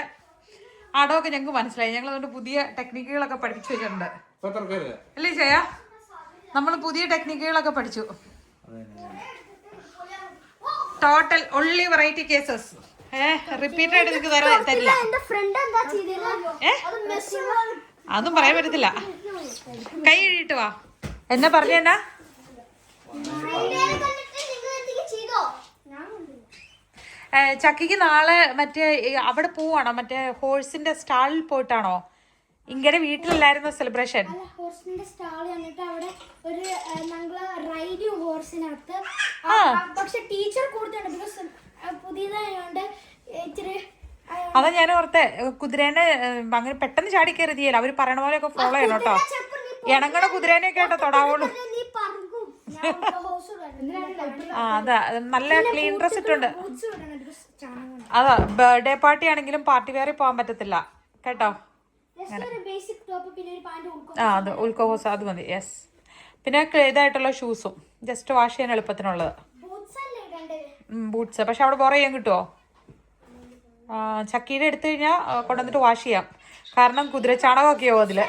അടവൊക്കെ ഞങ്ങൾക്ക് മനസ്സിലായി. ഞങ്ങൾ അതുകൊണ്ട് പുതിയ ടെക്നിക്കുകളൊക്കെ പഠിപ്പിച്ചു വെച്ചിട്ടുണ്ട് അല്ലേ ചെയ്യാ? നമ്മൾ പുതിയ ടെക്നിക്കുകളൊക്കെ പഠിച്ചു. Total only variety cases. Repeat ആയിട്ട് നിങ്ങൾക്ക് തരില്ല. അതൊന്നും പറയാൻ പറ്റത്തില്ല. കൈ എഴുതിട്ട് വാ. എന്നാ പറഞ്ഞെന്നാ? ചക്കിക്ക് നാളെ മറ്റേ അവിടെ പോവാണോ? മറ്റേ ഹോഴ്സിന്റെ സ്റ്റാളിൽ പോയിട്ടാണോ? ഇങ്ങനെ വീട്ടിലല്ലായിരുന്നു സെലിബ്രേഷൻ? ഹോഴ്സിന്റെ സ്റ്റാൾ കണ്ടിട്ട് അവിടെ ഒരു റൈഡിങ് ഹോഴ്സിനകത്ത്. പക്ഷെ ടീച്ചർ കൂടുതലാണ്, ബിക്കോസ് പുതിയതായോണ്ട് ഇച്ചിരി. അതാ ഞാൻ ഓർത്തെ കുതിരേനെ അങ്ങനെ പെട്ടെന്ന് ചാടി കയറി ചെയ്യല. അവര് പറയണ പോലെയൊക്കെ ഫോളോ ചെയ്യണം കേട്ടോ. ഇണങ്ങണ കുതിരേനെയൊക്കെ കേട്ടോ തൊടാവുള്ളൂ. അതാ നല്ല ക്ലീൻ ഡ്രസ് ഇട്ടുണ്ട്. അതാ ബർത്ത്ഡേ പാർട്ടി ആണെങ്കിലും പാർട്ടി വെയറിൽ പോകാൻ പറ്റത്തില്ല കേട്ടോ. അത് ഉൾക്കോ ഹോസ് അത് മതി. യെസ്. പിന്നെ ഇതായിട്ടുള്ള ഷൂസും ജസ്റ്റ് വാഷ് ചെയ്യാൻ എളുപ്പത്തിനുള്ളത് ബൂട്ട്സ്. പക്ഷെ അവിടെ ബോറ ചെയ്യാൻ കിട്ടുമോ? ചക്കീടെ എടുത്തു കഴിഞ്ഞാൽ കൊണ്ടുവന്നിട്ട് വാഷ് ചെയ്യാം. കാരണം കുതിര ചാണകമൊക്കെയോ അതില്.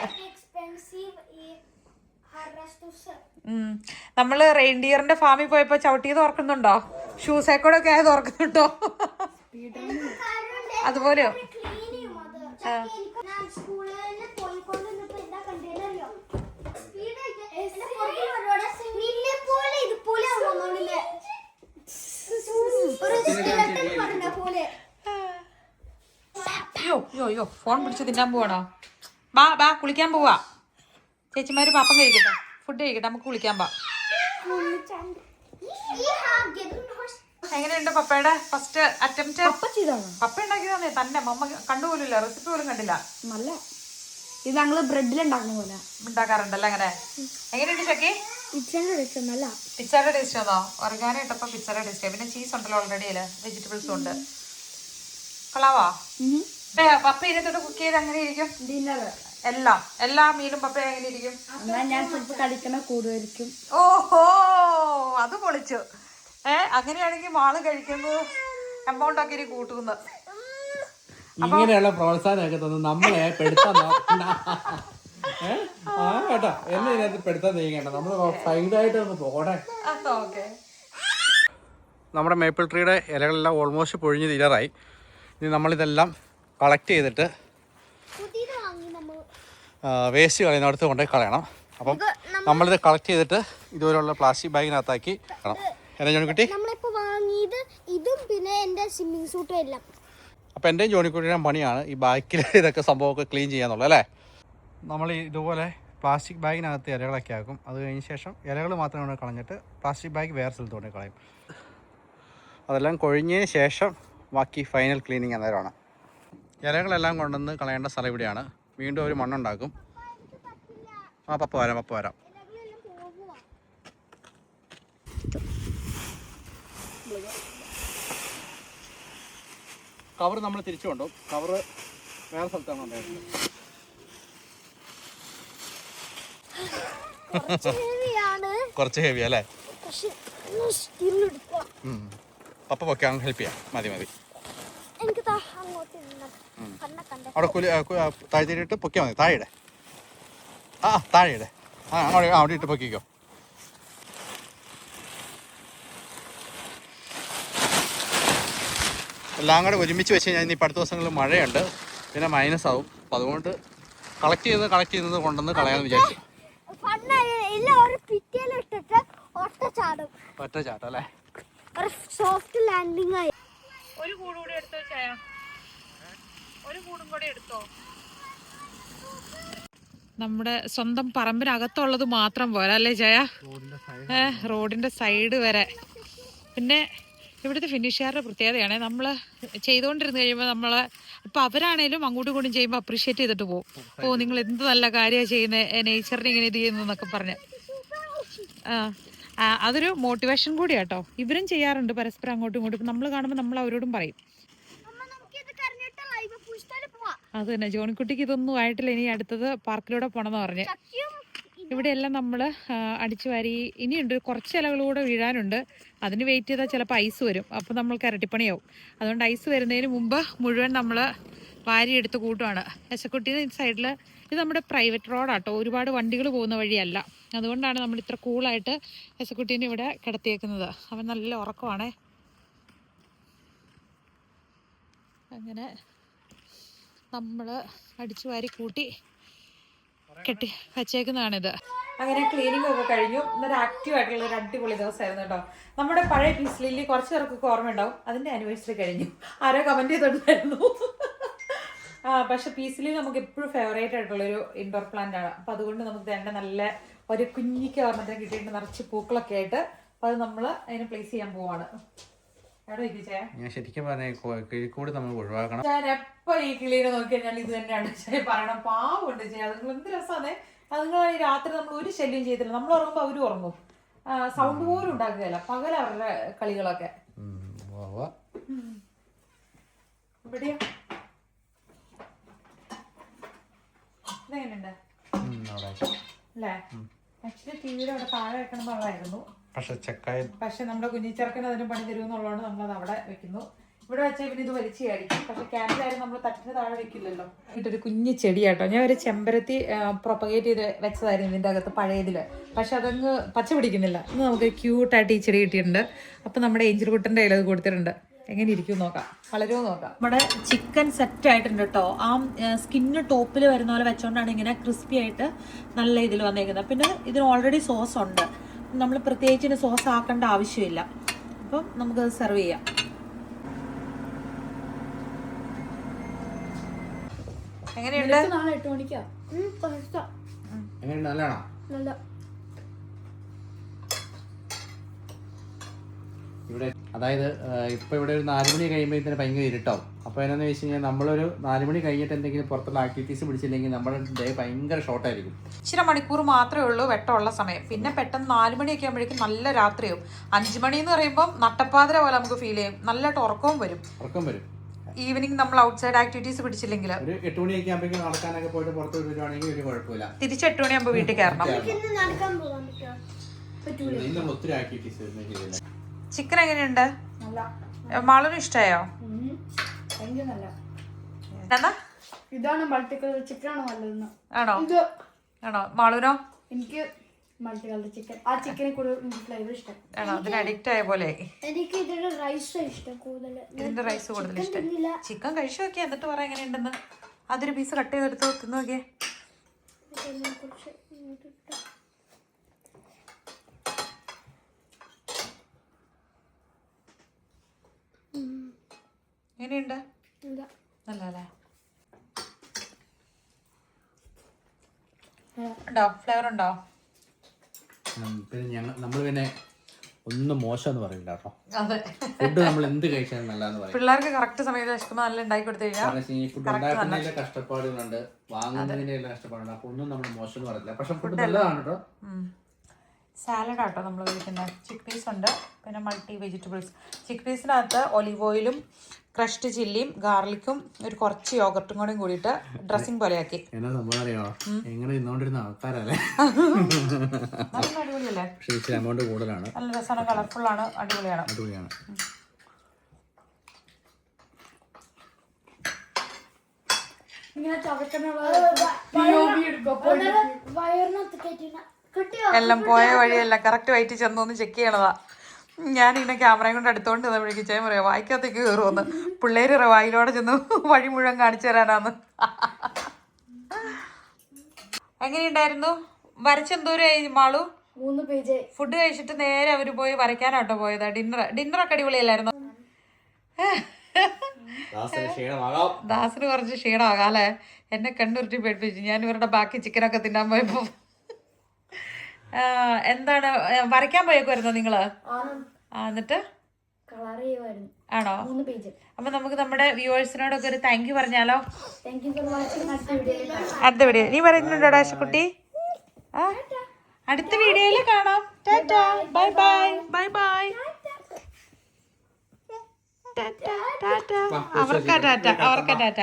നമ്മള് റെയിൻഡിയറിന്റെ ഫാമിൽ പോയപ്പോ ചവിട്ടിയത് ഓർക്കുന്നുണ്ടോ? ഷൂസേക്കൂടെ ഒക്കെ ആയത് ഓർക്കുന്നുണ്ടോ? അതുപോലെയോ? യോ ഫോൺ പിടിച്ച് തിന്നാൻ പോവാണോ? ബാ കുളിക്കാൻ പോവാ. ചേച്ചിമാര് പാപ്പം കഴിക്കട്ടെ, ഫുഡ് കഴിക്കട്ടെ, നമുക്ക് കുളിക്കാൻ പോവാം. എങ്ങനെയുണ്ട് പപ്പയുടെ ഫസ്റ്റ് അറ്റംപ്റ്റ്? പപ്പ ഉണ്ടാക്കിയതാണേ തന്നെ. മമ്മ കണ്ടുപോലില്ല, റെസിപ്പി പോലും കണ്ടില്ല. നല്ല ഇത് ഞങ്ങള് ബ്രെഡിലുണ്ടാക്കുന്ന പോലെ ഉണ്ടാക്കാറുണ്ടല്ലേ അങ്ങനെ. എങ്ങനെയുണ്ട് ചക്കി? പിസ്സയുടെ ടേസ്റ്റ് ആണോ? ഓർഗാനോ ഇട്ടപ്പോ പിസ്സയുടെ ടേസ്റ്റ്. പിന്നെ ചീസ് ഉണ്ടല്ലോ ഓൾറെഡി അല്ലേ, വെജിറ്റബിൾസും ഉണ്ട്. കൊള്ളാവാ? പപ്പ ഇതിനകത്തോട്ട് കുക്ക് ചെയ്ത് അങ്ങനെ ഇരിക്കും എല്ലാ മീലും പപ്പ എങ്ങനെ ഇരിക്കും? ഞാൻ കഴിക്കണ കൂടുതലായിരിക്കും. ഓഹോ, അത് പൊളിച്ചു. അങ്ങനെയാണെങ്കിൽ മാള് കഴിക്കുന്നത് എമൗണ്ട് ഒക്കെ ഇനി കൂട്ടുന്നു. ഇങ്ങനെയുള്ള പ്രോത്സാഹനമൊക്കെ തന്നു നമ്മളെ പെടുത്താൻ കേട്ടോ. എന്നെ ഇതിനകത്ത് പെടുത്താൻ നീങ്ങണ്ട, നമ്മൾ സൈഡായിട്ട് ഒന്ന് പോകണേ. നമ്മുടെ മേപ്പിൾ ട്രീയുടെ ഇലകളെല്ലാം ഓൾമോസ്റ്റ് പൊഴിഞ്ഞ് തീരാറായി. ഇനി നമ്മളിതെല്ലാം കളക്ട് ചെയ്തിട്ട് വേസ്റ്റ് കളയുന്നിടത്ത് കൊണ്ടുപോയി കളയണം. അപ്പം നമ്മളിത് കളക്ട് ചെയ്തിട്ട് ഇതുപോലുള്ള പ്ലാസ്റ്റിക് ബാഗിനകത്താക്കി കളയണം. എന്നാ ജോണിക്കുട്ടി? നമ്മളിപ്പോ വാങ്ങിയത് ഇതും പിന്നെ എന്റെ സ്വിമ്മിങ് സൂട്ടും എല്ലാം. അപ്പോൾ എൻ്റെയും ജോണിക്കുട്ടിയുടെയും പണിയാണ് ഈ ബാക്കിൽ ഇതൊക്കെ സംഭവമൊക്കെ ക്ലീൻ ചെയ്യാന്നുള്ളത് അല്ലേ. നമ്മൾ ഇതുപോലെ പ്ലാസ്റ്റിക് ബാഗിനകത്ത് ഇലകളൊക്കെ ആക്കും. അത് കഴിഞ്ഞ ശേഷം ഇലകൾ മാത്രം കൊണ്ട് കളഞ്ഞിട്ട് പ്ലാസ്റ്റിക് ബാഗ് വേറെ സ്ഥലത്ത് കൊണ്ട് കളയും. അതെല്ലാം കൊഴിഞ്ഞതിന് ശേഷം ബാക്കി ഫൈനൽ ക്ലീനിങ് അന്നേരമാണ്. ഇലകളെല്ലാം കൊണ്ടുവന്ന് കളയേണ്ട സ്ഥലം ഇവിടെയാണ്. വീണ്ടും ഒരു മണ്ണുണ്ടാക്കും. പപ്പ വരാം. കവർ നമ്മൾ തിരിച്ചു കൊണ്ടുപോകും. കവർ വേറെ സ്ഥലത്താണ് ഉണ്ടായിരുന്നത്. കുറച്ച് ഹെവി അല്ലേ? പപ്പ പൊക്കെ ഹെൽപ്പ് ചെയ്യാം. മതി. അവിടെ താഴ്ത്തിയിട്ട് പൊക്കിയാൽ മതി. താഴെയിടെ അവിടെ ഇട്ട് പൊക്കിക്കോ. എല്ലാം കൂടെ ഒരുമിച്ച് വെച്ച് കഴിഞ്ഞാൽ ഇനിയിപ്പോൾ അടുത്ത ദിവസങ്ങളിൽ മഴയുണ്ട്, പിന്നെ മൈനസ് ആവും. അപ്പം അതുകൊണ്ട് കളക്ട് ചെയ്യുന്നത് കൊണ്ടുവന്ന് കളയാമെന്ന് വിചാരിച്ചു. ഒറ്റ ചാട്ടം അല്ലേ? സോഫ്റ്റ് ലാൻഡിംഗ് ആയി. ഒരു കൂടും കൂടി എടുത്തോ ചായ, ഒരു കൂടും കൂടി എടുത്തോ. നമ്മുടെ സ്വന്തം പറമ്പിനകത്തുള്ളത് മാത്രം പോരാ അല്ലേ ചായ? റോഡിന്റെ സൈഡ് വരെ. പിന്നെ ഇവിടുത്തെ ഫിനിഷുകാരുടെ പ്രത്യേകതയാണ്, നമ്മൾ ചെയ്തുകൊണ്ടിരുന്ന് കഴിയുമ്പോൾ നമ്മൾ ഇപ്പം അവരാണേലും അങ്ങോട്ടും ഇങ്ങോട്ടും ചെയ്യുമ്പോൾ അപ്രീഷിയേറ്റ് ചെയ്തിട്ട് പോകും. നിങ്ങൾ എന്ത് നല്ല കാര്യമാണ് ചെയ്യുന്നത്, നേച്ചറിനെ ഇങ്ങനെ ഇത് ചെയ്യുന്നു എന്നൊക്കെ പറഞ്ഞ്. അതൊരു മോട്ടിവേഷൻ കൂടിയാട്ടോ. ഇവരും ചെയ്യാറുണ്ട് പരസ്പരം അങ്ങോട്ടും ഇങ്ങോട്ടും. നമ്മൾ കാണുമ്പോൾ നമ്മൾ അവരോടും പറയും. അത് തന്നെ, ജോണിക്കുട്ടിക്ക് ഇതൊന്നും ആയിട്ടില്ല, ഇനി അടുത്തത് പാർക്കിലൂടെ പോകണമെന്ന് പറഞ്ഞ്. ഇവിടെയെല്ലാം നമ്മൾ അടിച്ചു വാരി, ഇനിയുണ്ട് കുറച്ച് ഇലകളൂടെ വീഴാനുണ്ട്. അതിന് വെയിറ്റ് ചെയ്താൽ ചിലപ്പോൾ ഐസ് വരും, അപ്പോൾ നമ്മൾക്ക് ഇരട്ടിപ്പണിയാവും. അതുകൊണ്ട് ഐസ് വരുന്നതിന് മുമ്പ് മുഴുവൻ നമ്മൾ വാരിയെടുത്ത് കൂട്ടുവാണ്. യശക്കുട്ടീനെ ഈ സൈഡിൽ, ഇത് നമ്മുടെ പ്രൈവറ്റ് റോഡാട്ടോ, ഒരുപാട് വണ്ടികൾ പോകുന്ന വഴിയല്ല. അതുകൊണ്ടാണ് നമ്മൾ ഇത്ര കൂളായിട്ട് യശക്കുട്ടീനെ ഇവിടെ കിടത്തിയേക്കുന്നത്. അവൻ നല്ല ഉറക്കമാണേ. അങ്ങനെ നമ്മൾ അടിച്ചു വാരി കൂട്ടി കെട്ടി വച്ചേക്കുന്നതാണിത്. അങ്ങനെ ക്ലീനിങ് ഒക്കെ കഴിഞ്ഞു. ഇന്നൊരു ആക്റ്റീവ് ആയിട്ടുള്ള ഒരു അടിപൊളി ദിവസമായിരുന്നു കേട്ടോ. നമ്മുടെ പഴയ പീസ് ലില്ലി കുറച്ച് പേർക്കൊക്കെ ഓർമ്മ ഉണ്ടാവും, അതിൻ്റെ ആനിവേഴ്സറി കഴിഞ്ഞു. ആരോ കമൻറ്റ് ചെയ്തിട്ടുണ്ടായിരുന്നു. പക്ഷെ പീസ് ലില്ലി നമുക്ക് എപ്പോഴും ഫേവറേറ്റ് ആയിട്ടുള്ളൊരു ഇൻഡോർ പ്ലാന്റ് ആണ്. അപ്പം അതുകൊണ്ട് നമുക്ക് വേണ്ട നല്ല ഒരു കുഞ്ഞിക്ക് ഓർമ്മത്തിന് കിട്ടിയിട്ട് നിറച്ച് പൂക്കളൊക്കെ ആയിട്ട്, അപ്പം അത് നമ്മൾ അതിനെ പ്ലേസ് ചെയ്യാൻ പോവാണ്. ഞാൻ ശരിക്കും പറഞ്ഞ കിഴിക്കൂട് നമ്മൾ ഒഴിവാക്കണം. ഞാൻ എപ്പോ ഈ കിളീനെ നോക്കി കഴിഞ്ഞാൽ ഇത് തന്നെയാണ് പറയണം. പാവമുണ്ട് ചെയ്യാം. അതുങ്ങൾ എന്ത് രസമാണ്. അതുങ്ങൾ ഈ രാത്രി നമ്മൾ ഒരു ശല്യം ചെയ്തില്ല. നമ്മൾ ഉറങ്ങുമ്പോൾ അവരും ഉറങ്ങും. സൗണ്ട് പോലും ഉണ്ടാക്കുകയല്ല. പകല അവരുടെ കളികളൊക്കെ. ഇവിടെയോ ഇതെങ്ങനെയുണ്ട് അല്ലേ? ആക്ച്വലി ടിവിയുടെ അവിടെ താഴെ വെക്കണം എന്നുള്ളതായിരുന്നു. പക്ഷെ നമ്മുടെ കുഞ്ഞിച്ചെറുക്കൻ അതിന് പണി തരുമെന്നുള്ളതുകൊണ്ട് നമ്മളത് അവിടെ വെക്കുന്നു. ഇവിടെ വെച്ചാൽ പിന്നെ ഇത് വലിച്ചായിരിക്കും. പക്ഷെ ക്യാൻസലായാലും നമ്മൾ തട്ടിന് താഴെ വെക്കില്ലല്ലോ. ഇതൊരു കുഞ്ഞു ചെടിയാട്ടോ. ഞാൻ ഒരു ചെമ്പരത്തി പ്രൊപ്പഗേറ്റ് ചെയ്ത് വെച്ചതായിരുന്നു ഇതിൻ്റെ അകത്ത് പഴയതില്. പക്ഷെ അതങ്ങ് പച്ച പിടിക്കുന്നില്ല. ഇന്ന് നമുക്ക് ക്യൂട്ടായിട്ട് ഈ ചെടി കിട്ടിയിട്ടുണ്ട്. അപ്പം നമ്മുടെ ഏഞ്ചൽ കുട്ടൻ്റെ കയ്യിൽ അത് കൊടുത്തിട്ടുണ്ട്. എങ്ങനെ ഇരിക്കും നോക്കാം, വളരുമോ നോക്കാം. നമ്മുടെ ചിക്കൻ സെറ്റ് ആയിട്ടുണ്ട് കേട്ടോ. ആ സ്കിന്ന് ടോപ്പിൽ വരുന്ന പോലെ വെച്ചോണ്ടാണ് ഇങ്ങനെ ക്രിസ്പി ആയിട്ട് നല്ല ഇതിൽ വന്നേക്കുന്നത്. പിന്നെ ഇതിന് ഓൾറെഡി സോസ് ഉണ്ട്. നമ്മൾ പ്രത്യേകിച്ച് സോസ് ആക്കേണ്ട ആവശ്യമില്ല. അപ്പം നമുക്കത് സെർവ് ചെയ്യാം. എങ്ങനെയുണ്ട്? ഇവിടെ അതായത് ഇപ്പൊ ഇവിടെ ഒരു 4 മണി കഴിയുമ്പോഴത്തേന് ഭയങ്കര ഇരുട്ടാവും. അപ്പോൾ എന്നാന്ന് വെച്ച് കഴിഞ്ഞാൽ നമ്മളൊരു 4 മണി കഴിഞ്ഞിട്ട് എന്തെങ്കിലും പുറത്തുള്ള ആക്ടിവിറ്റീസ് പിടിച്ചില്ലെങ്കിൽ നമ്മുടെ ഡേ ഭയങ്കര ഷോർട്ടായിരിക്കും. ഇച്ചിരി മണിക്കൂർ മാത്രമേ ഉള്ളൂ വെട്ടമുള്ള സമയം. പിന്നെ പെട്ടെന്ന് 4 മണിയൊക്കെ ആകുമ്പോഴേക്കും നല്ല രാത്രിയാവും. 5 മണി എന്ന് പറയുമ്പോൾ നട്ടപ്പാതിര പോലെ നമുക്ക് ഫീൽ ചെയ്യും. നല്ലതായിട്ട് ഉറക്കവും വരും. ഈവനിങ് നമ്മൾ ഔട്ട്സൈഡ് ആക്ടിവിറ്റീസ് പിടിച്ചില്ലെങ്കിൽ ഒരു 8 മണിയൊക്കെ ആകുമ്പോഴേക്കും നടക്കാനൊക്കെ പോയിട്ട് പുറത്ത് വിടുവാണെങ്കിൽ ഒരു കുഴപ്പമില്ല. തിരിച്ച് 8 മണിയാകുമ്പോൾ വീട്ടിൽ കയറണം. ഒത്തിരി ആക്ടിവിറ്റീസ്. ചിക്കൻ എങ്ങനെയുണ്ട്? മാളിന് ഇഷ്ടമായോ? ഇതാണ് മൾട്ടി കളർ ചിക്കൻ ആണോ നല്ലതെന്ന്? ആണോ മാളുനോ? എനിക്ക് മൾട്ടി കളർ ചിക്കൻ, ആ ചിക്കനെ കൂടുതൽ ഫ്ലേവർ ഇഷ്ടം. ആണോ? അതിന് അഡിക്റ്റ് ആയ പോലെ. എനിക്ക് ഇതിന്റെ റൈസ് ഇഷ്ടം കൂടുതൽ. ഇതിന്റെ റൈസ് കൂടുതൽ ഇഷ്ടം. ചിക്കൻ കഴിച്ചു നോക്കിയാ എന്നിട്ട് പറ എങ്ങനെയുണ്ടെന്ന്. അതൊരു പീസ് കട്ട് ചെയ്തെടുത്ത് തിന്നു നോക്കിയേ. എങ്ങനെയുണ്ട്? നല്ലല്ലേ? ഉണ്ടോ? ഫ്ലേവർ ഉണ്ടോ? പിന്നെ നമ്മൾ പിന്നെ ഒന്നും മോശം പറയില്ല കേട്ടോ. അതെ, ഫുഡ് നമ്മൾ എന്ത് കഴിച്ചാലും നല്ലതെന്ന് പറയും. പിള്ളേർക്ക് കറക്റ്റ് സമയത്ത് വിശക്കുമ്പോൾ നല്ല ഉണ്ടാക്കി കൊടുത്തു കഴിഞ്ഞാൽ ഈ ഫുഡ് ഉണ്ടാക്കുന്നതിന്റെ കഷ്ടപ്പാടുകളുണ്ട്, വാങ്ങുന്നതിന്റെ എല്ലാം കഷ്ടപ്പാടുണ്ട്. അപ്പൊ ഒന്നും നമ്മൾ മോശം എന്ന് പറയില്ല. പക്ഷെ ഫുഡ് നല്ലതാണ് കേട്ടോ. സാലഡ് ആട്ടോ നമ്മൾ കഴിക്കുന്നത്. ചിക്ക് പീസ് ഉണ്ട്, പിന്നെ മൾട്ടി വെജിറ്റബിൾസ്. ചിക്ക് പീസിനകത്ത് ഒലിവ് ഓയിലും ക്രഷ്ഡ് ചില്ലിയും ഗാർലിക്കും ഒരു കുറച്ച് യോഗർട്ടും കൂടെയും കൂടിയിട്ട് ഡ്രസ്സിങ് പോലെയാക്കി. എന്നാ സംഭവം അറിയോ? എങ്ങനെ ഇന്നുകൊണ്ടിരുന്ന ആൾക്കാരല്ലേ? നല്ല അടിപൊളിയല്ലേ? പക്ഷേ ഇച്ചിരി എമൗണ്ട് കൂടുതലാണ്. നല്ല രസമാണ്, കളർഫുൾ ആണ്, അടിപൊളിയാണ്. അടിപൊളിയാണ്. എല്ലാം പോയ വഴിയല്ല, കറക്റ്റ് വൈറ്റ് ചെന്നൊന്ന് ചെക്ക് ചെയ്യണതാ. ഞാനിങ്ങനെ ക്യാമറയും കൊണ്ട് അടുത്തോണ്ട് വഴിക്ക് ചെയ്യാൻ പറയാം വായിക്കകത്തേക്ക് കയറുമെന്ന്. പിള്ളേര് വായിലോടെ ചെന്ന് വഴി മുഴുവൻ കാണിച്ചു തരാനാന്ന്. എങ്ങനെയുണ്ടായിരുന്നു? വരച്ചെന്തോരായി മാളു? 3 പേജ്. ഫുഡ് കഴിച്ചിട്ട് നേരെ അവര് പോയി വരയ്ക്കാനാട്ടോ പോയതാ. ഡിന്നറൊക്കെ അടിപൊളിയല്ലായിരുന്നു? ദാസിന് കുറച്ച് ക്ഷീണമാകാല്ലേ? എന്നെ കണ്ണുരുട്ടി പേടിപ്പിച്ചു. ഞാൻ ഇവരുടെ ബാക്കി ചിക്കനൊക്കെ തിന്നാൻ പോയപ്പോ. എന്താണ് വരയ്ക്കാൻ പോയേക്കുമായിരുന്നോ നിങ്ങള്? എന്നിട്ട് ആണോ? അപ്പൊ നമുക്ക് നമ്മുടെ വ്യൂവേഴ്സിനോടൊക്കെ ഒരു താങ്ക് യു പറഞ്ഞാലോ? അടുത്ത വീഡിയോ നീ പറയുന്നുണ്ടോ ഡാശക്കുട്ടി? അടുത്ത വീഡിയോയിൽ കാണാം. Tata, bye bye, bye bye. Tata, tata. അവർക്കാ ടാറ്റ, അവർക്കാ ടാറ്റ.